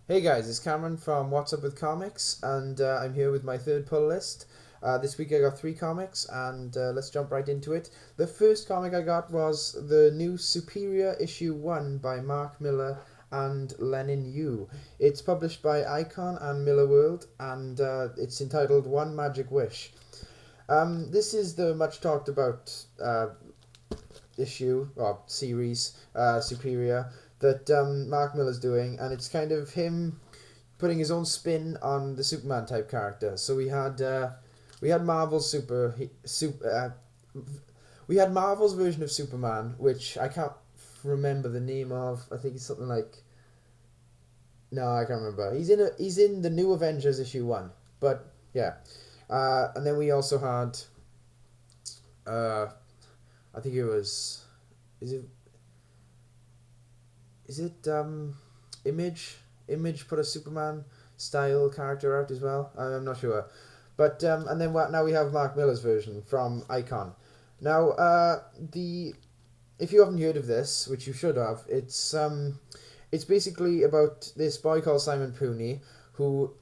Hey guys, it's Cameron from What's Up with Comics, and I'm here with my third pull list. This week I got three comics, and let's jump right into it. The first comic I got was the new Superior issue 1 by Mark Miller and Lenin Yu. It's published by Icon and Miller World, and it's entitled One Magic Wish. This is the much talked about issue or series, Superior, that Mark Miller's doing, and it's kind of him putting his own spin on the Superman type character. So we had Marvel's we had Marvel's version of Superman, which I can't remember the name of. I think it's something like, no, I can't remember. He's in the New Avengers issue 1, but yeah. And then we also had uh, I think it was, is it Image? Image put a Superman style character out as well. I'm not sure, but and then now we have Mark Miller's version from Icon. Now, the if you haven't heard of this, which you should have, it's basically about this boy called Simon Pooney who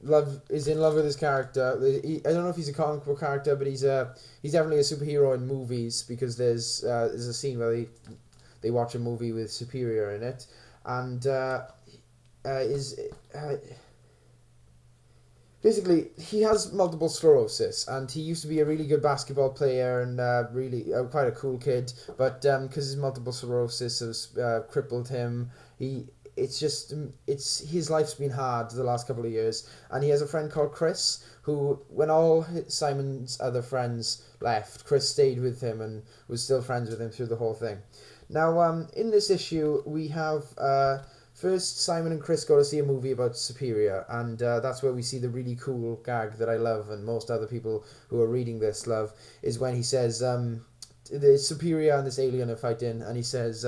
is in love with his character. I don't know if he's a comic book character, but he's definitely a superhero in movies, because there's a scene where they watch a movie with Superior in it, and is basically he has multiple sclerosis, and he used to be a really good basketball player and really quite a cool kid, but because his multiple sclerosis has crippled him, he it's his life's been hard the last couple of years, and he has a friend called Chris who, when all Simon's other friends left, Chris stayed with him and was still friends with him through the whole thing. Now, in this issue, we have first Simon and Chris go to see a movie about Superior, and that's where we see the really cool gag that I love, and most other people who are reading this love, is when he says the Superior and this alien are fighting, and he says,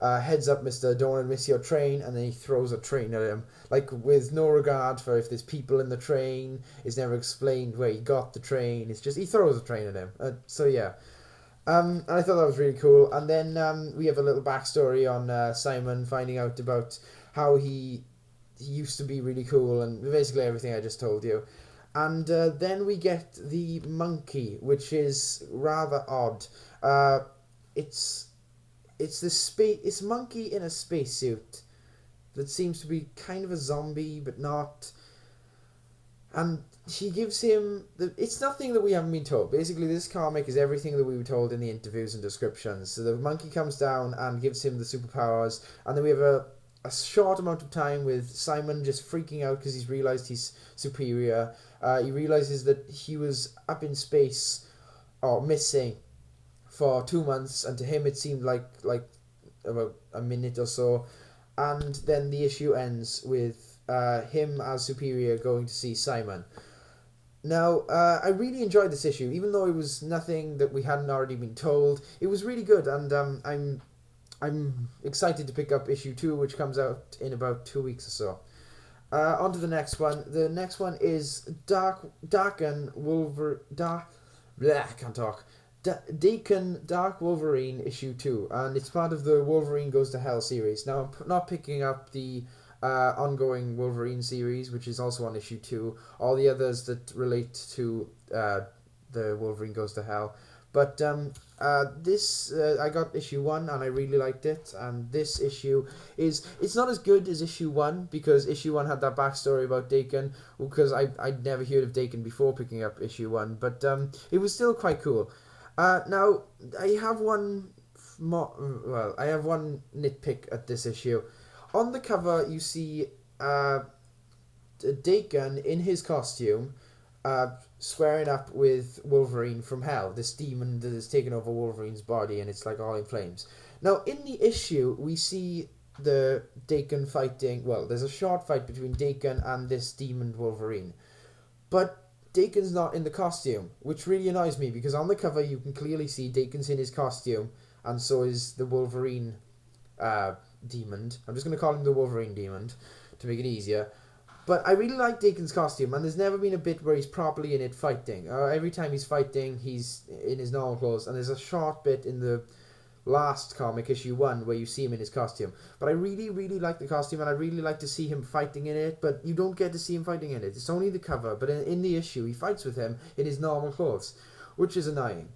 heads up, mister, don't want to miss your train, and then he throws a train at him, like with no regard for if there's people in the train. It's never explained where he got the train. It's just he throws a train at him. So yeah. And I thought that was really cool. And then we have a little backstory on Simon finding out about how he used to be really cool, and basically everything I just told you. And then we get the monkey, which is rather odd. It's it's a monkey in a spacesuit that seems to be kind of a zombie, but not. And she gives him it's nothing that we haven't been told. Basically, this comic is everything that we were told in the interviews and descriptions. So the monkey comes down and gives him the superpowers, and then we have a short amount of time with Simon just freaking out because he's realized he's superior. He realizes that he was up in space or missing for 2 months, and to him it seemed like about a minute or so. And then the issue ends with him as Superior going to see Simon. Now, I really enjoyed this issue, even though it was nothing that we hadn't already been told. It was really good, and I'm excited to pick up issue 2, which comes out in about 2 weeks or so. On to the next one. The next one is Dark and Wolver Dark. Bleh, I can't talk. Deacon Dark Wolverine issue 2, and it's part of the Wolverine Goes to Hell series. Now, I'm not picking up the ongoing Wolverine series, which is also on issue 2, all the others that relate to the Wolverine Goes to Hell. But this, I got issue 1 and I really liked it, and this issue it's not as good as issue 1, because issue 1 had that backstory about Daken, because I'd never heard of Daken before picking up issue 1, but it was still quite cool. Now, I have one I have one nitpick at this issue. On the cover, you see Daken in his costume, squaring up with Wolverine from Hell, this demon that has taken over Wolverine's body, and it's like all in flames. Now, in the issue, we see the Daken fighting. Well, there's a short fight between Daken and this demon Wolverine, but Daken's not in the costume, which really annoys me, because on the cover you can clearly see Daken's in his costume, and so is the Wolverine demon. I'm just going to call him the Wolverine demon to make it easier. But I really like Daken's costume, and there's never been a bit where he's properly in it fighting. Every time he's fighting, he's in his normal clothes, and there's a short bit in the last comic, issue 1, where you see him in his costume. But I really, really like the costume, and I really like to see him fighting in it, but you don't get to see him fighting in it. It's only the cover, but in the issue, he fights with him in his normal clothes, which is annoying.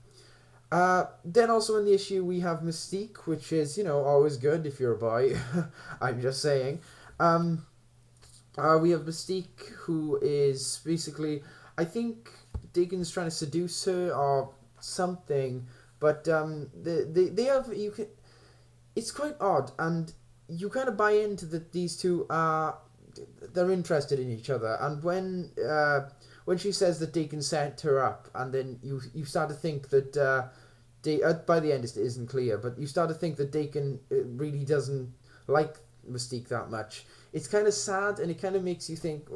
Then also in the issue, we have Mystique, which is, always good if you're a boy. I'm just saying. We have Mystique, who is basically, I think Deacon's trying to seduce her or something, but they have, it's quite odd, and you kind of buy into that these two are, they're interested in each other, and when she says that Deacon set her up, and then you start to think that by the end it isn't clear, but you start to think that Deacon really doesn't like Mystique that much. It's kind of sad, and it kind of makes you think,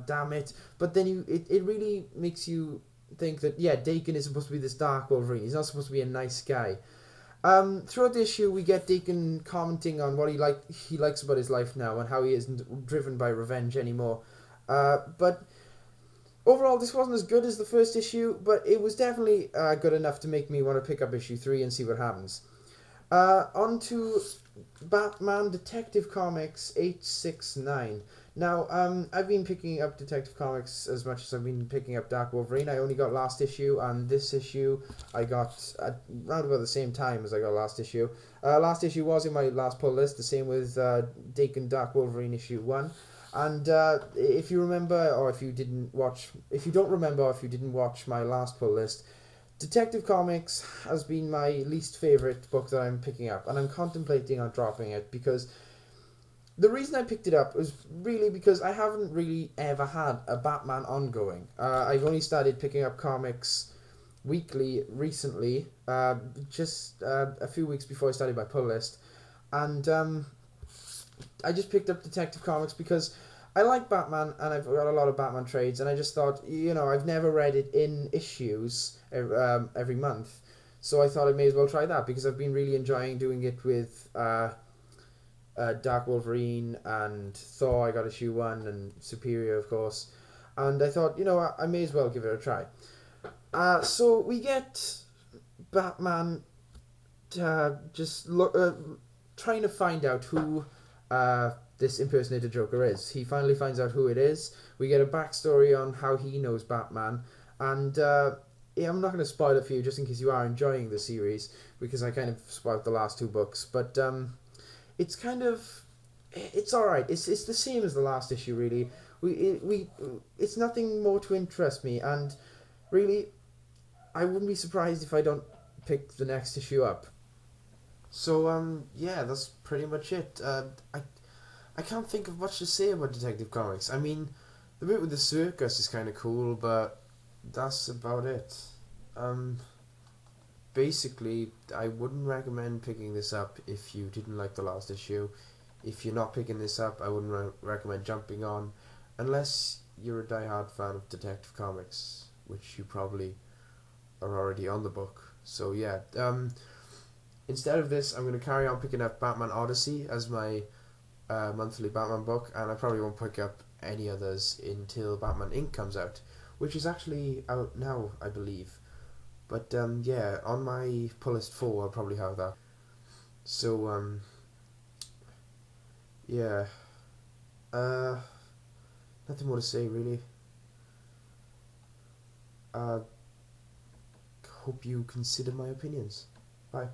damn it. But then it really makes you think that, yeah, Deacon is supposed to be this dark Wolverine. He's not supposed to be a nice guy. Throughout the issue, we get Deacon commenting on what he likes about his life now, and how he isn't driven by revenge anymore. But overall, this wasn't as good as the first issue, but it was definitely good enough to make me want to pick up issue 3 and see what happens. On to Batman Detective Comics 869. Now, I've been picking up Detective Comics as much as I've been picking up Dark Wolverine. I only got last issue, and this issue I got at around about the same time as I got last issue. Last issue was in my last pull list, the same with Deacon Dark Wolverine issue 1. And if you remember, or if you don't remember, or if you didn't watch my last pull list, Detective Comics has been my least favourite book that I'm picking up, and I'm contemplating on dropping it, because the reason I picked it up was really because I haven't really ever had a Batman ongoing. I've only started picking up comics weekly recently, just a few weeks before I started my pull list, and I just picked up Detective Comics because I like Batman, and I've got a lot of Batman trades, and I just thought, I've never read it in issues every month, so I thought I may as well try that, because I've been really enjoying doing it with Dark Wolverine and Thor. I got issue 1, and Superior, of course, and I thought, I may as well give it a try. So we get Batman just trying to find out who this impersonator Joker is. He finally finds out who it is. We get a backstory on how he knows Batman, and I'm not going to spoil it for you, just in case you are enjoying the series, because I kind of spoiled the last 2 books, but it's kind of, it's alright. It's the same as the last issue, really. It's nothing more to interest me, and really, I wouldn't be surprised if I don't pick the next issue up. So, yeah, that's pretty much it. I can't think of much to say about Detective Comics. I mean, the bit with the circus is kind of cool, but that's about it. Basically, I wouldn't recommend picking this up if you didn't like the last issue. If you're not picking this up, I wouldn't recommend jumping on, unless you're a diehard fan of Detective Comics, which you probably are already on the book. So yeah, instead of this, I'm going to carry on picking up Batman Odyssey as my monthly Batman book, and I probably won't pick up any others until Batman Inc. comes out, which is actually out now, I believe. But yeah, on my pull list 4, I'll probably have that. So yeah, nothing more to say really. Hope you consider my opinions. Bye.